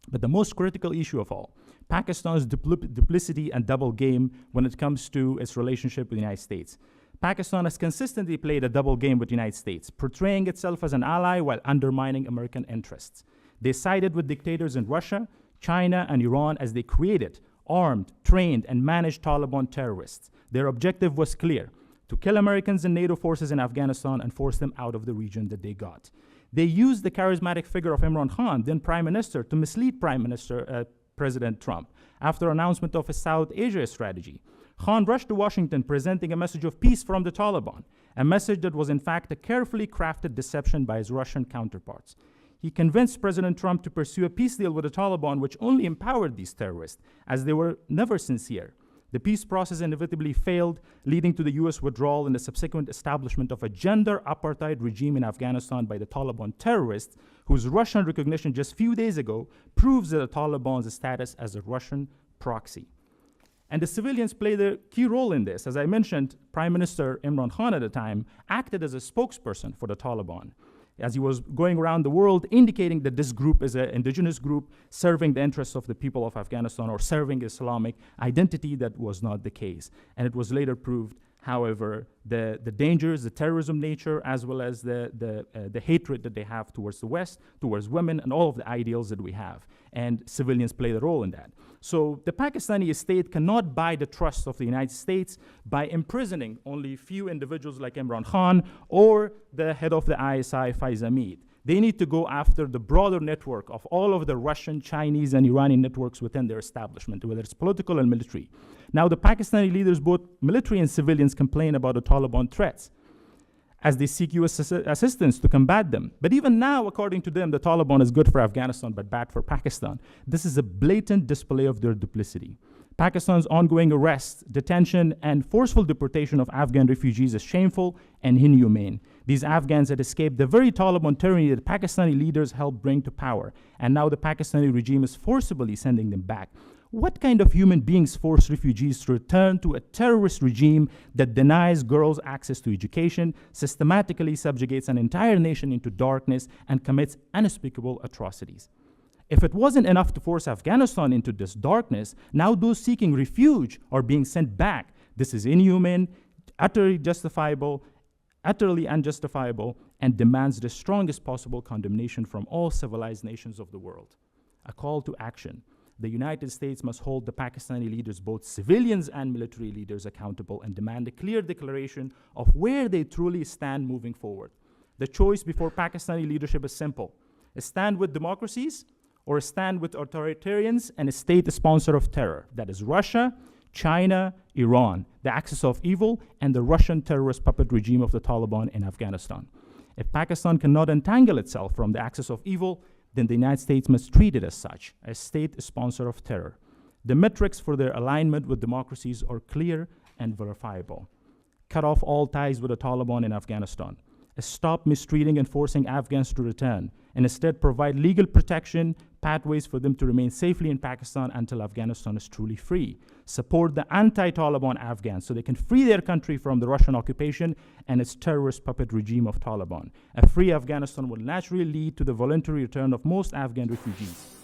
But the most critical issue of all, Pakistan's duplicity and double game when it comes to its relationship with the United States. Pakistan has consistently played a double game with the United States, portraying itself as an ally while undermining American interests. They sided with dictators in Russia, China, and Iran as they created, armed, trained, and managed Taliban terrorists. Their objective was clear: to kill Americans and NATO forces in Afghanistan and force them out of the region that they got. They used the charismatic figure of Imran Khan, then Prime Minister, to mislead President Trump after announcement of his South Asia strategy. Khan rushed to Washington presenting a message of peace from the Taliban, a message that was in fact a carefully crafted deception by his Russian counterparts. He convinced President Trump to pursue a peace deal with the Taliban, which only empowered these terrorists, as they were never sincere. The peace process inevitably failed, leading to the US withdrawal and the subsequent establishment of a gender apartheid regime in Afghanistan by the Taliban terrorists, whose Russian recognition just a few days ago proves the Taliban's status as a Russian proxy. And the civilians played a key role in this. As I mentioned, Prime Minister Imran Khan at the time acted as a spokesperson for the Taliban, as he was going around the world indicating that this group is an indigenous group serving the interests of the people of Afghanistan or serving Islamic identity. That was not the case. And it was later proved, however, the dangers, the terrorism nature, as well as the hatred that they have towards the West, towards women, and all of the ideals that we have. And civilians played a role in that. So the Pakistani state cannot buy the trust of the United States by imprisoning only few individuals like Imran Khan or the head of the ISI, Faiz Hamid. They need to go after the broader network of all of the Russian, Chinese, and Iranian networks within their establishment, whether it's political and military. Now, the Pakistani leaders, both military and civilians, complain about the Taliban threats as they seek US assistance to combat them. But even now, according to them, the Taliban is good for Afghanistan but bad for Pakistan. This is a blatant display of their duplicity. Pakistan's ongoing arrest, detention, and forceful deportation of Afghan refugees is shameful and inhumane. These Afghans had escaped the very Taliban tyranny that Pakistani leaders helped bring to power, and now the Pakistani regime is forcibly sending them back. What kind of human beings force refugees to return to a terrorist regime that denies girls access to education, systematically subjugates an entire nation into darkness, and commits unspeakable atrocities? If it wasn't enough to force Afghanistan into this darkness, now those seeking refuge are being sent back. This is inhuman, utterly unjustifiable, and demands the strongest possible condemnation from all civilized nations of the world. A call to action. The United States must hold the Pakistani leaders, both civilians and military leaders, accountable and demand a clear declaration of where they truly stand moving forward. The choice before Pakistani leadership is simple: stand with democracies or stand with authoritarians and a state sponsor of terror. That is Russia, China, Iran, the axis of evil, and the Russian terrorist puppet regime of the Taliban in Afghanistan. If Pakistan cannot untangle itself from the axis of evil, then the United States must treat it as such, a state sponsor of terror. The metrics for their alignment with democracies are clear and verifiable. Cut off all ties with the Taliban in Afghanistan. Stop mistreating and forcing Afghans to return, and instead provide legal protection, pathways for them to remain safely in Pakistan until Afghanistan is truly free. Support the anti-Taliban Afghans so they can free their country from the Russian occupation and its terrorist puppet regime of Taliban. A free Afghanistan will naturally lead to the voluntary return of most Afghan refugees.